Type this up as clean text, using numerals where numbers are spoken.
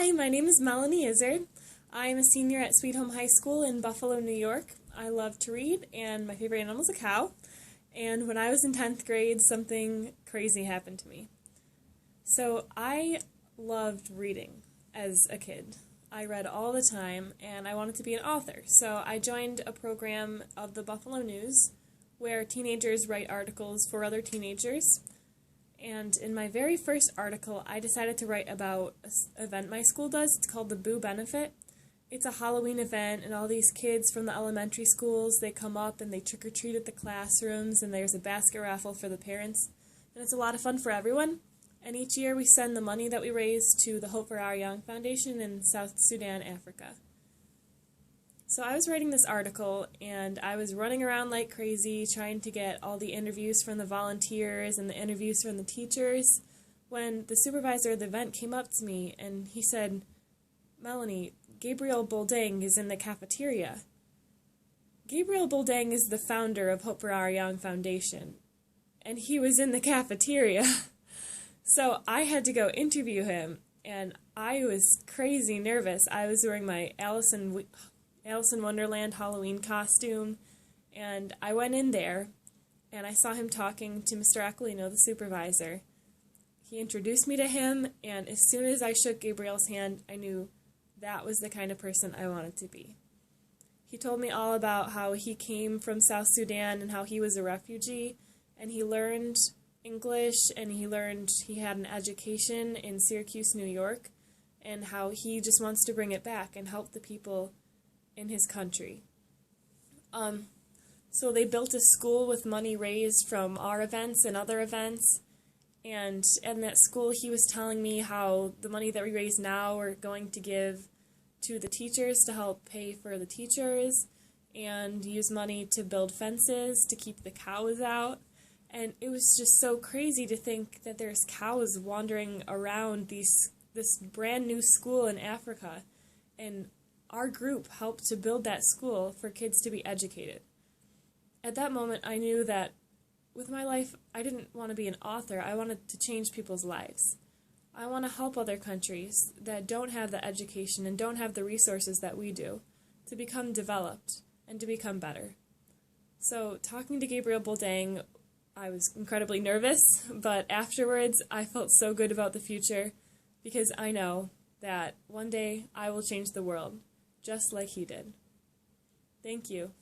Hi, my name is Melanie Izard. I'm a senior at Sweet Home High School in Buffalo, New York. I love to read, and my favorite animal is a cow. And when I was in 10th grade, something crazy happened to me. So I loved reading as a kid. I read all the time, and I wanted to be an author. So I joined a program of the Buffalo News where teenagers write articles for other teenagers. And in my very first article, I decided to write about an event my school does. It's called the Boo Benefit. It's a Halloween event, and all these kids from the elementary schools, they come up and they trick-or-treat at the classrooms, and there's a basket raffle for the parents. And it's a lot of fun for everyone. And each year we send the money that we raise to the Hope for Our Young Foundation in South Sudan, Africa. So I was writing this article, and I was running around like crazy trying to get all the interviews from the volunteers and the interviews from the teachers when the supervisor of the event came up to me and he said, "Melanie, Gabriel Boldang is in the cafeteria." Gabriel Boldang is the founder of Hope for Our Young Foundation, and he was in the cafeteria. So I had to go interview him, and I was crazy nervous. I was wearing my Alice in Wonderland Halloween costume, and I went in there, and I saw him talking to Mr. Aquilino, the supervisor. He introduced me to him, and as soon as I shook Gabriel's hand, I knew that was the kind of person I wanted to be. He told me all about how he came from South Sudan and how he was a refugee, and he learned English, and he had an education in Syracuse, New York, and how he just wants to bring it back and help the people in his country. So they built a school with money raised from our events and other events, and in that school he was telling me how the money that we raise now we're going to give to the teachers to help pay for the teachers and use money to build fences to keep the cows out. And it was just so crazy to think that there's cows wandering around this brand new school in Africa, and our group helped to build that school for kids to be educated. At that moment, I knew that with my life, I didn't want to be an author. I wanted to change people's lives. I want to help other countries that don't have the education and don't have the resources that we do to become developed and to become better. So talking to Gabriel Boldang, I was incredibly nervous, but afterwards I felt so good about the future because I know that one day I will change the world, just like he did. Thank you.